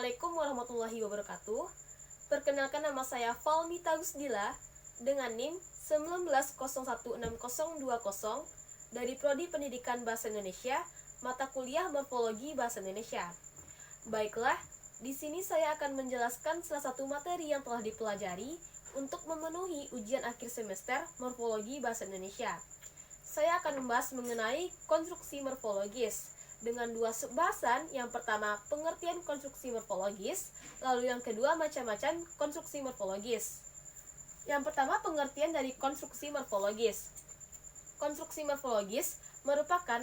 Assalamualaikum warahmatullahi wabarakatuh. Perkenalkan, nama saya Falmita Gusdila dengan NIM 19016020 dari Prodi Pendidikan Bahasa Indonesia, mata kuliah Morfologi Bahasa Indonesia. Baiklah, di sini saya akan menjelaskan salah satu materi yang telah dipelajari untuk memenuhi ujian akhir semester Morfologi Bahasa Indonesia. Saya akan membahas mengenai konstruksi morfologis dengan dua subbahasan. Yang pertama, pengertian konstruksi morfologis, lalu yang kedua, macam-macam konstruksi morfologis. Yang pertama, pengertian dari konstruksi morfologis. Konstruksi morfologis merupakan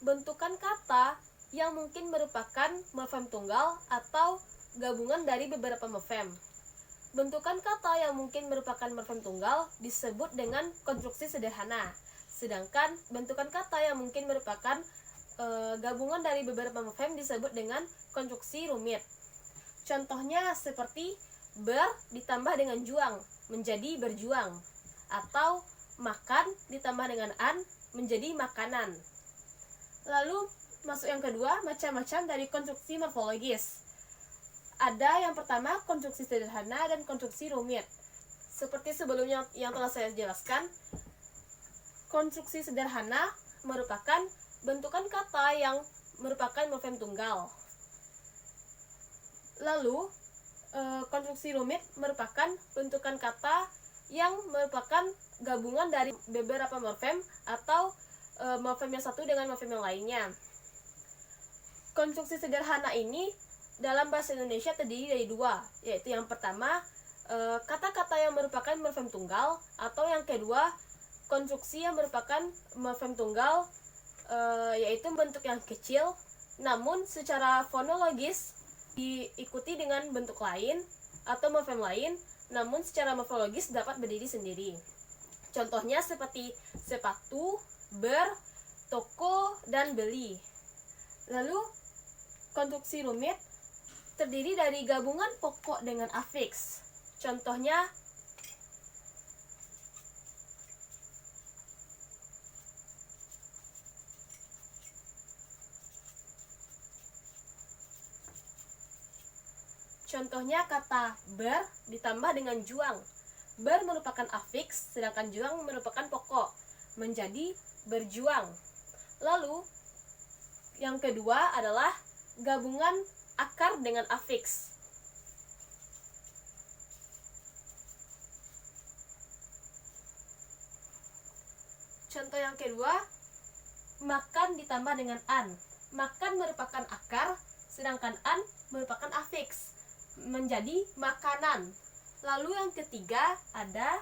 bentukan kata yang mungkin merupakan morfem tunggal atau gabungan dari beberapa morfem. Bentukan kata yang mungkin merupakan morfem tunggal disebut dengan konstruksi sederhana, sedangkan bentukan kata yang mungkin merupakan gabungan dari beberapa morfem disebut dengan konstruksi rumit. Contohnya seperti ber ditambah dengan juang menjadi berjuang, atau makan ditambah dengan an menjadi makanan. Lalu masuk yang kedua, macam-macam dari konstruksi morfologis. Ada yang pertama, konstruksi sederhana dan konstruksi rumit. Seperti sebelumnya yang telah saya jelaskan, konstruksi sederhana merupakan bentukan kata yang merupakan morfem tunggal. Lalu, konstruksi rumit merupakan bentukan kata yang merupakan gabungan dari beberapa morfem atau morfem yang satu dengan morfem yang lainnya. Konstruksi sederhana ini dalam bahasa Indonesia terdiri dari dua, yaitu yang pertama, kata-kata yang merupakan morfem tunggal, atau yang kedua, konstruksi yang merupakan morfem tunggal, yaitu bentuk yang kecil, namun secara fonologis diikuti dengan bentuk lain atau morfem lain, namun secara morfologis dapat berdiri sendiri. Contohnya seperti sepatu, ber, toko, dan beli. Lalu, konstruksi rumit terdiri dari gabungan pokok dengan afiks. Contohnya kata ber ditambah dengan juang. Ber merupakan afiks, sedangkan juang merupakan pokok, menjadi berjuang. Lalu, yang kedua adalah gabungan akar dengan afiks. Contoh yang kedua, makan ditambah dengan an. Makan merupakan akar, sedangkan an merupakan afiks, menjadi makanan. Lalu yang ketiga ada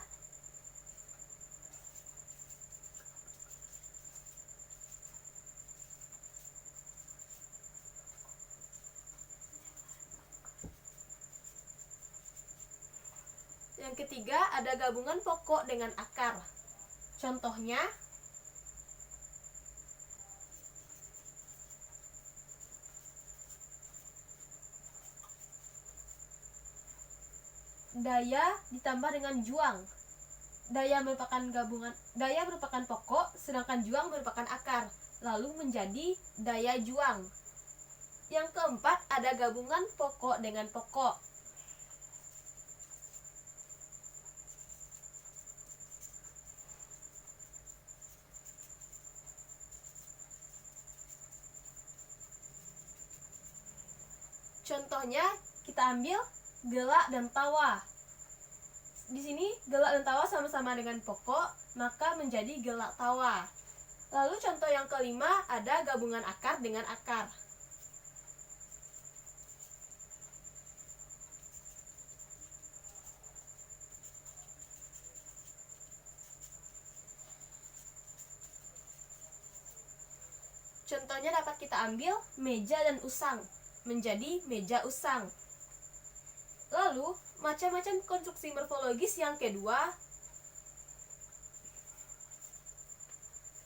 gabungan pokok dengan akar. Contohnya daya ditambah dengan juang. Daya merupakan pokok, sedangkan juang merupakan akar, lalu menjadi daya juang. Yang keempat ada gabungan pokok dengan pokok. Contohnya kita ambil gelak dan tawa. Di sini gelak dan tawa sama-sama dengan pokok, maka menjadi gelak tawa. Lalu contoh yang kelima ada gabungan akar dengan akar. Contohnya dapat kita ambil meja dan usang, menjadi meja usang. Lalu, macam-macam konstruksi morfologis yang kedua,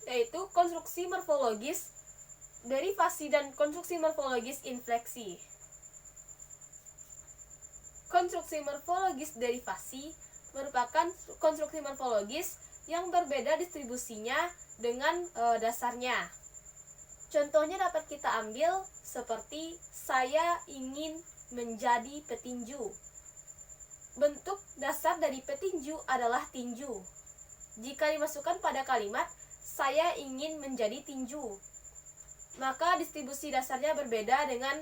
yaitu konstruksi morfologis derivasi dan konstruksi morfologis infleksi. Konstruksi morfologis derivasi merupakan konstruksi morfologis yang berbeda distribusinya dengan dasarnya. Contohnya dapat kita ambil seperti saya ingin menjadi petinju. Bentuk dasar dari petinju adalah tinju. Jika dimasukkan pada kalimat saya ingin menjadi tinju, maka distribusi dasarnya berbeda dengan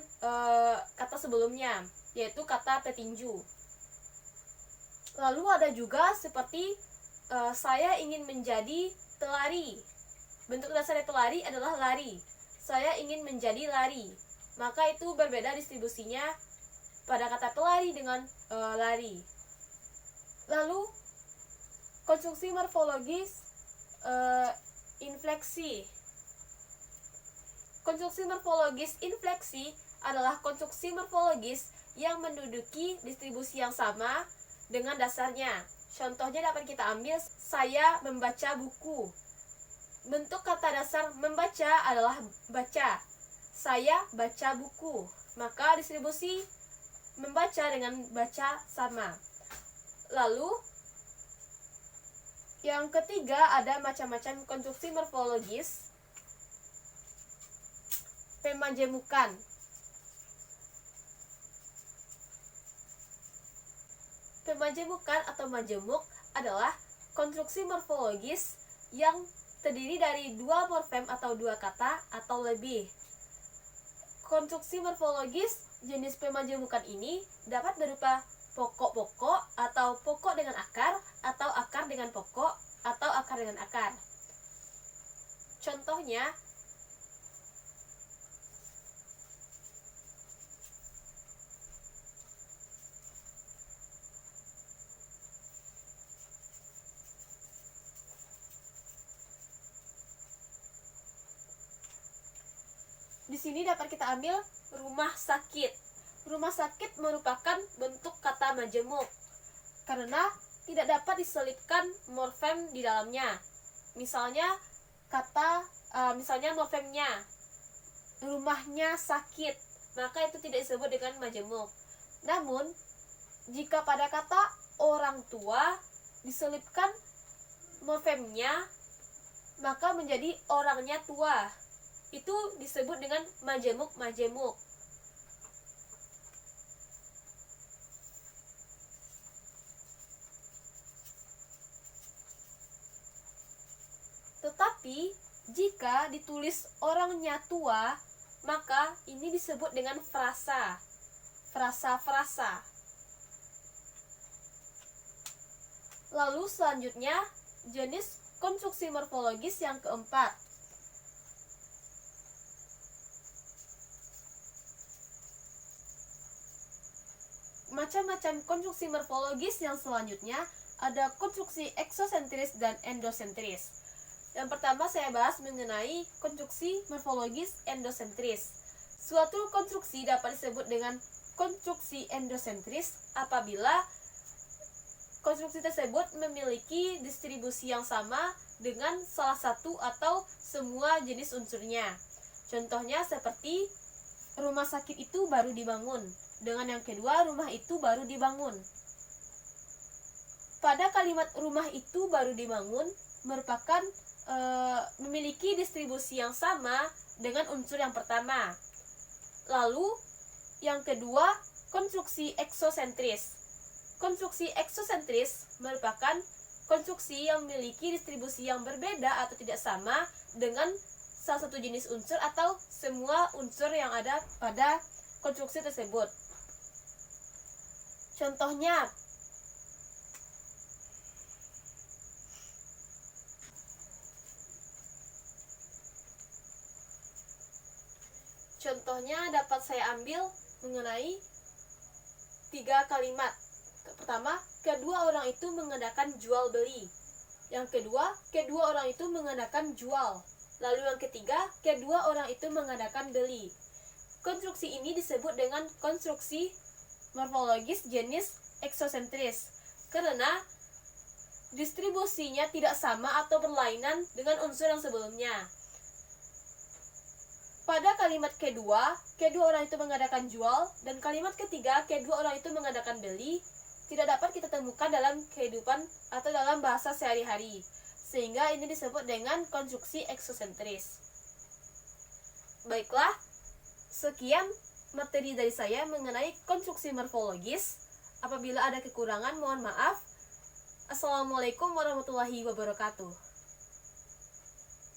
kata sebelumnya, yaitu kata petinju. Lalu ada juga seperti saya ingin menjadi pelari. Bentuk dasar pelari adalah lari. Saya ingin menjadi lari. Maka itu berbeda distribusinya pada kata pelari dengan lari. Lalu konstruksi morfologis infleksi. Konstruksi morfologis infleksi adalah konstruksi morfologis yang menduduki distribusi yang sama dengan dasarnya. Contohnya dapat kita ambil saya membaca buku. Bentuk kata dasar membaca adalah baca. Saya baca buku. Maka distribusi membaca dengan baca sama. Lalu yang ketiga ada macam-macam konstruksi morfologis. Pemajemukan. Pemajemukan atau majemuk adalah konstruksi morfologis yang terdiri dari dua morfem atau dua kata atau lebih. Konstruksi morfologis jenis pemajemukan ini dapat berupa pokok-pokok atau pokok dengan akar atau akar dengan pokok atau akar dengan akar. Contohnya di sini dapat kita ambil rumah sakit. Rumah sakit merupakan bentuk kata majemuk karena tidak dapat diselipkan morfem di dalamnya. Misalnya morfemnya rumahnya sakit, maka itu tidak disebut dengan majemuk. Namun jika pada kata orang tua diselipkan morfemnya, maka menjadi orangnya tua. Itu disebut dengan majemuk-majemuk. Tetapi jika ditulis orangnya tua, maka ini disebut dengan frasa. Frasa-frasa. Lalu selanjutnya jenis konstruksi morfologis yang keempat. Macam-macam konstruksi morfologis yang selanjutnya ada konstruksi eksosentris dan endosentris. Yang pertama saya bahas mengenai konstruksi morfologis endosentris. Suatu konstruksi dapat disebut dengan konstruksi endosentris apabila konstruksi tersebut memiliki distribusi yang sama dengan salah satu atau semua jenis unsurnya. Contohnya seperti rumah sakit itu baru dibangun. Dengan yang kedua, rumah itu baru dibangun. Pada kalimat rumah itu baru dibangun merupakan memiliki distribusi yang sama dengan unsur yang pertama. Lalu yang kedua, konstruksi eksosentris. Konstruksi eksosentris merupakan konstruksi yang memiliki distribusi yang berbeda atau tidak sama dengan salah satu jenis unsur atau semua unsur yang ada pada konstruksi tersebut. Contohnya dapat saya ambil mengenai 3 kalimat. Pertama, kedua orang itu mengadakan jual beli. Yang kedua, kedua orang itu mengadakan jual. Lalu yang ketiga, kedua orang itu mengadakan beli. Konstruksi ini disebut dengan konstruksi morfologis jenis eksosentris karena distribusinya tidak sama atau berlainan dengan unsur yang sebelumnya. Pada kalimat kedua, kedua orang itu mengadakan jual, dan kalimat ketiga, kedua orang itu mengadakan beli, tidak dapat kita temukan dalam kehidupan atau dalam bahasa sehari-hari, sehingga ini disebut dengan konstruksi eksosentris. Baiklah, sekian materi dari saya mengenai konstruksi morfologis. Apabila ada kekurangan, mohon maaf. Assalamualaikum warahmatullahi wabarakatuh.